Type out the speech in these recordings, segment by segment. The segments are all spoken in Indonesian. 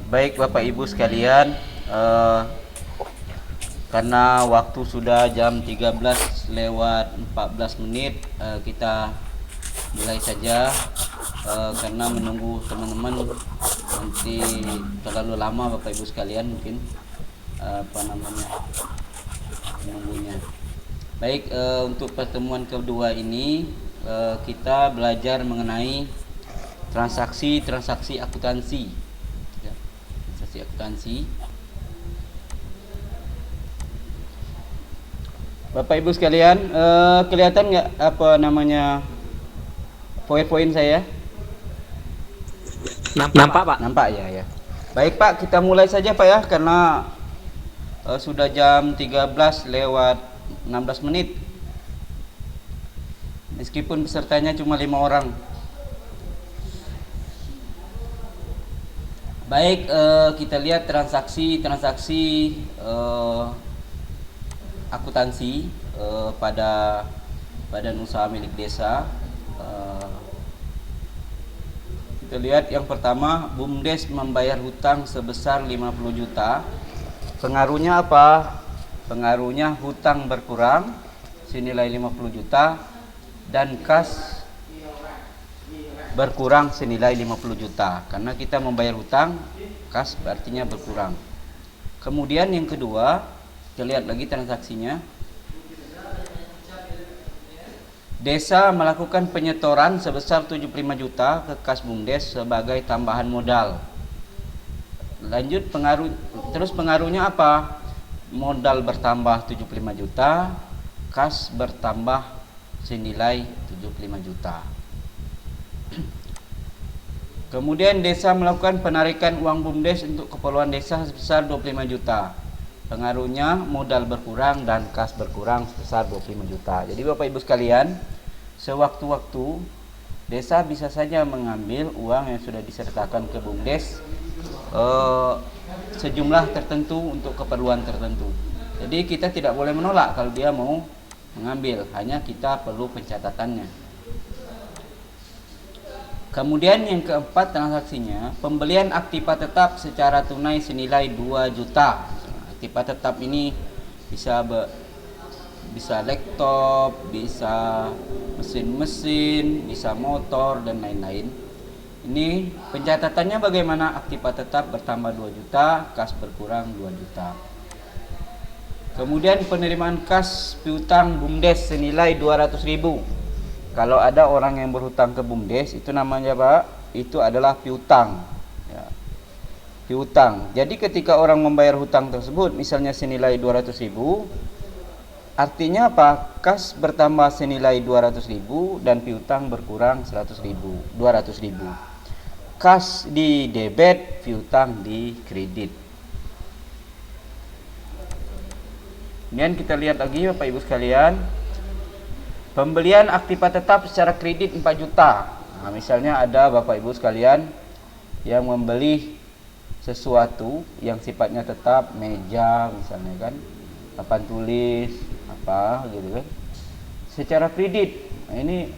Baik Bapak Ibu sekalian, eh, karena waktu sudah jam 13:14, kita mulai saja, karena menunggu teman-teman nanti terlalu lama Bapak Ibu sekalian mungkin menunggunya. Baik, untuk pertemuan kedua ini kita belajar mengenai transaksi akuntansi. Ya, transaksi akuntansi. Bapak Ibu sekalian, kelihatan nggak apa namanya poin-poin saya? Nampak, Pak. Nampak ya, ya. Baik Pak, kita mulai saja Pak ya, karena sudah jam 13:16. Meskipun pesertanya cuma 5 orang. Baik, kita lihat transaksi akuntansi pada badan usaha milik desa. Kita lihat yang pertama, BUMDes membayar hutang sebesar 50 juta. Pengaruhnya apa? Pengaruhnya hutang berkurang senilai 50 juta dan kas berkurang senilai 50 juta. Karena kita membayar hutang, kas artinya berkurang. Kemudian yang kedua, kita lihat lagi transaksinya. Desa melakukan penyetoran sebesar 75 juta ke kas BUMDes sebagai tambahan modal. Lanjut pengaruhnya apa? Modal bertambah 75 juta, kas bertambah senilai 75 juta. Kemudian desa melakukan penarikan uang BUMDes untuk keperluan desa sebesar 25 juta. Pengaruhnya modal berkurang dan kas berkurang sebesar 25 juta. Jadi Bapak Ibu sekalian, sewaktu-waktu desa bisa saja mengambil uang yang sudah disertakan ke BUMDes sejumlah tertentu untuk keperluan tertentu. Jadi kita tidak boleh menolak kalau dia mau mengambil, hanya kita perlu pencatatannya. Kemudian yang keempat transaksinya, pembelian aktiva tetap secara tunai senilai 2 juta. Aktiva tetap ini bisa laptop, bisa mesin-mesin, bisa motor dan lain-lain. Ini pencatatannya bagaimana? Aktiva tetap bertambah 2 juta, kas berkurang 2 juta. Kemudian penerimaan kas piutang BUMDes senilai 200.000. Kalau ada orang yang berhutang ke BUMDes, itu namanya Pak, itu adalah piutang. Ya. Piutang. Jadi ketika orang membayar hutang tersebut, misalnya senilai 200.000, artinya apa? Kas bertambah senilai 200.000 dan piutang berkurang 100.000, 200.000. Kas di debit, piutang di kredit. Kemudian kita lihat lagi Bapak Ibu sekalian, pembelian aktiva tetap secara kredit 4 juta. Nah, misalnya ada Bapak Ibu sekalian yang membeli sesuatu yang sifatnya tetap, meja misalnya kan, papan tulis, apa gitu kan, secara kredit. Nah, ini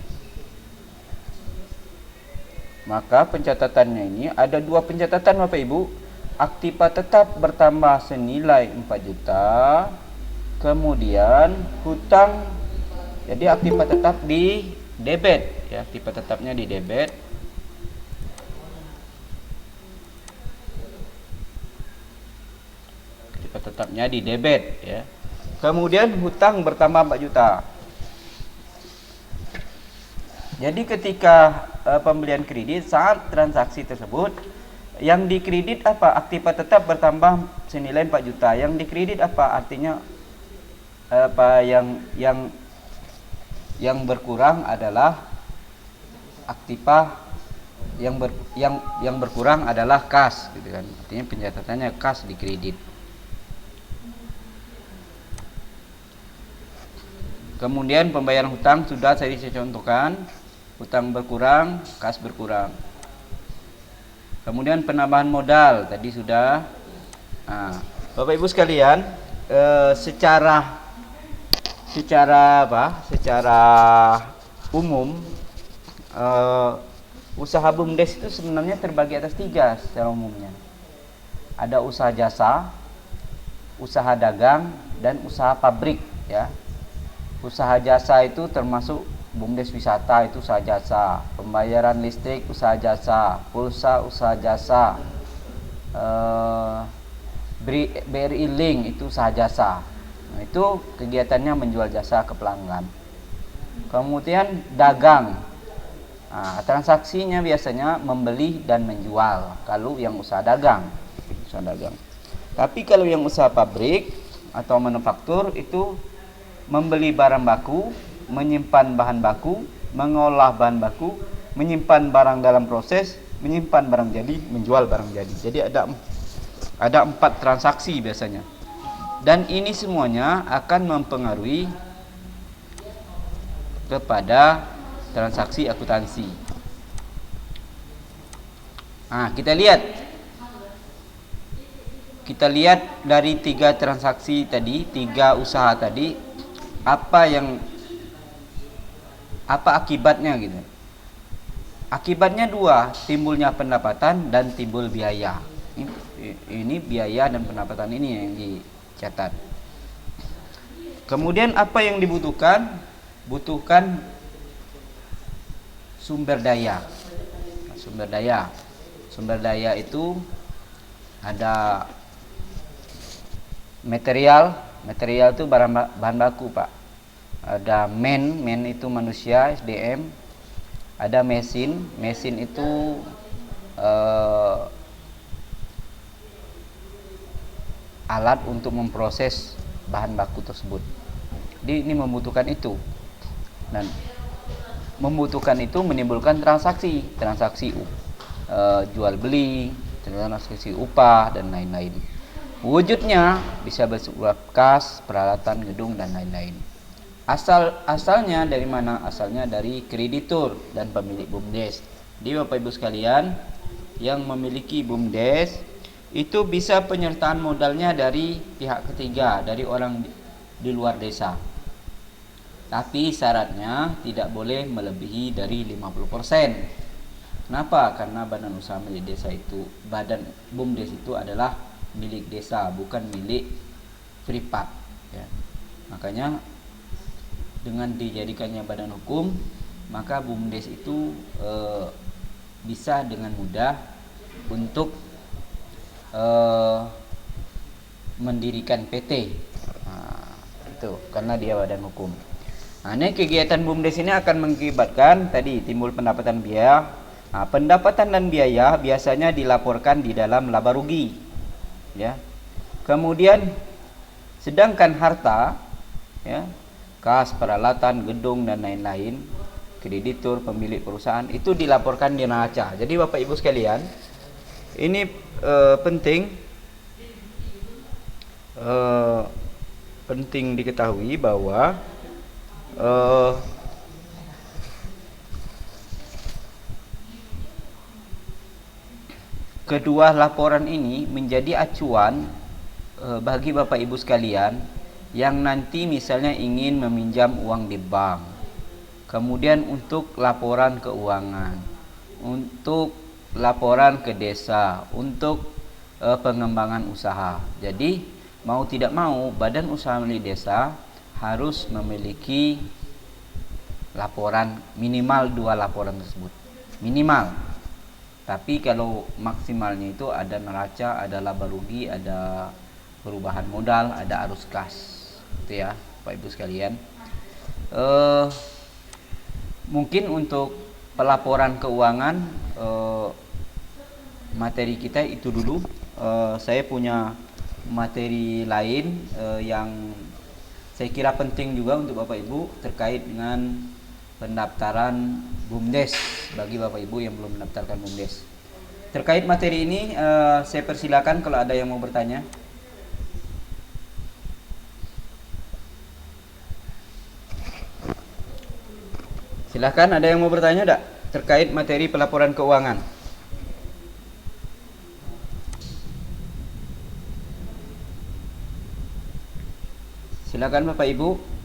maka pencatatannya ini ada 2 pencatatan Bapak Ibu. Aktiva tetap bertambah senilai 4 juta. Kemudian hutang, jadi aktiva tetap di debit ya, aktiva tetapnya di debit. Aktiva tetapnya di debit ya. Kemudian hutang bertambah 4 juta. Jadi ketika pembelian kredit, saat transaksi tersebut yang dikredit apa? Aktiva tetap bertambah senilai 4 juta. Yang dikredit apa? Artinya apa yang berkurang adalah aktiva, yang berkurang adalah kas gitu kan. Artinya pencatatannya kas di kredit. Kemudian pembayaran hutang sudah saya contohkan, hutang berkurang, kas berkurang. Kemudian penambahan modal tadi sudah. Nah, Bapak Ibu sekalian, secara umum Usaha BUMDes itu sebenarnya terbagi atas 3 secara umumnya. Ada usaha jasa, usaha dagang, dan usaha pabrik ya. Usaha jasa itu termasuk BUMDes wisata itu usaha jasa, pembayaran listrik usaha jasa, pulsa usaha jasa, BRI Link itu usaha jasa. Nah, itu kegiatannya menjual jasa ke pelanggan. Kemudian dagang. Nah, transaksinya biasanya membeli dan menjual kalau yang usaha dagang. Usaha dagang. Tapi kalau yang usaha pabrik atau manufaktur itu membeli barang baku, menyimpan bahan baku, mengolah bahan baku, menyimpan barang dalam proses, menyimpan barang jadi, menjual barang jadi. Jadi ada 4 transaksi biasanya. Dan ini semuanya akan mempengaruhi kepada transaksi akuntansi. Nah, kita lihat dari 3 transaksi tadi, 3 usaha tadi, apa akibatnya gitu. Akibatnya 2, timbulnya pendapatan dan timbul biaya. Ini biaya dan pendapatan ini yang dicatat. Kemudian apa yang dibutuhkan? Butuhkan sumber daya. Sumber daya itu ada material itu bahan baku, Pak. Ada men itu manusia, SDM. Ada mesin itu alat untuk memproses bahan baku tersebut. Jadi ini membutuhkan itu. Dan membutuhkan itu menimbulkan transaksi jual beli, transaksi upah dan lain-lain. Wujudnya bisa berupa kas, peralatan, gedung dan lain-lain. Asalnya dari mana? Asalnya dari kreditur dan pemilik BUMDes. Jadi Bapak Ibu sekalian, yang memiliki BUMDes itu bisa penyertaan modalnya dari pihak ketiga, dari orang di luar desa. Tapi syaratnya tidak boleh melebihi dari 50%. Kenapa? Karena badan usaha milik desa itu, badan BUMDes itu adalah milik desa, bukan milik privat ya. Makanya dengan dijadikannya badan hukum, maka BUMDes itu bisa dengan mudah untuk mendirikan PT. Nah, itu karena dia badan hukum. Nah, ini kegiatan BUMDes ini akan mengakibatkan tadi timbul pendapatan biaya. Nah, pendapatan dan biaya biasanya dilaporkan di dalam laba rugi, ya. Kemudian, sedangkan harta, ya, kas, peralatan, gedung dan lain-lain, kreditur, pemilik perusahaan itu dilaporkan di neraca. Jadi Bapak Ibu sekalian, ini penting diketahui bahwa kedua laporan ini menjadi acuan bagi Bapak Ibu sekalian yang nanti misalnya ingin meminjam uang di bank, kemudian untuk laporan keuangan, untuk laporan ke desa, untuk pengembangan usaha. Jadi mau tidak mau badan usaha milik desa harus memiliki laporan, minimal 2 laporan tersebut, minimal. Tapi kalau maksimalnya itu ada neraca, ada laba rugi, ada perubahan modal, ada arus kas, itu ya Bapak Ibu sekalian. Mungkin untuk pelaporan keuangan materi kita itu dulu. Saya punya materi lain yang saya kira penting juga untuk Bapak Ibu terkait dengan pendaftaran BUMDes bagi Bapak Ibu yang belum mendaftarkan BUMDes. Terkait materi ini saya persilakan kalau ada yang mau bertanya. Silakan, ada yang mau bertanya enggak terkait materi pelaporan keuangan? Silakan Bapak Ibu.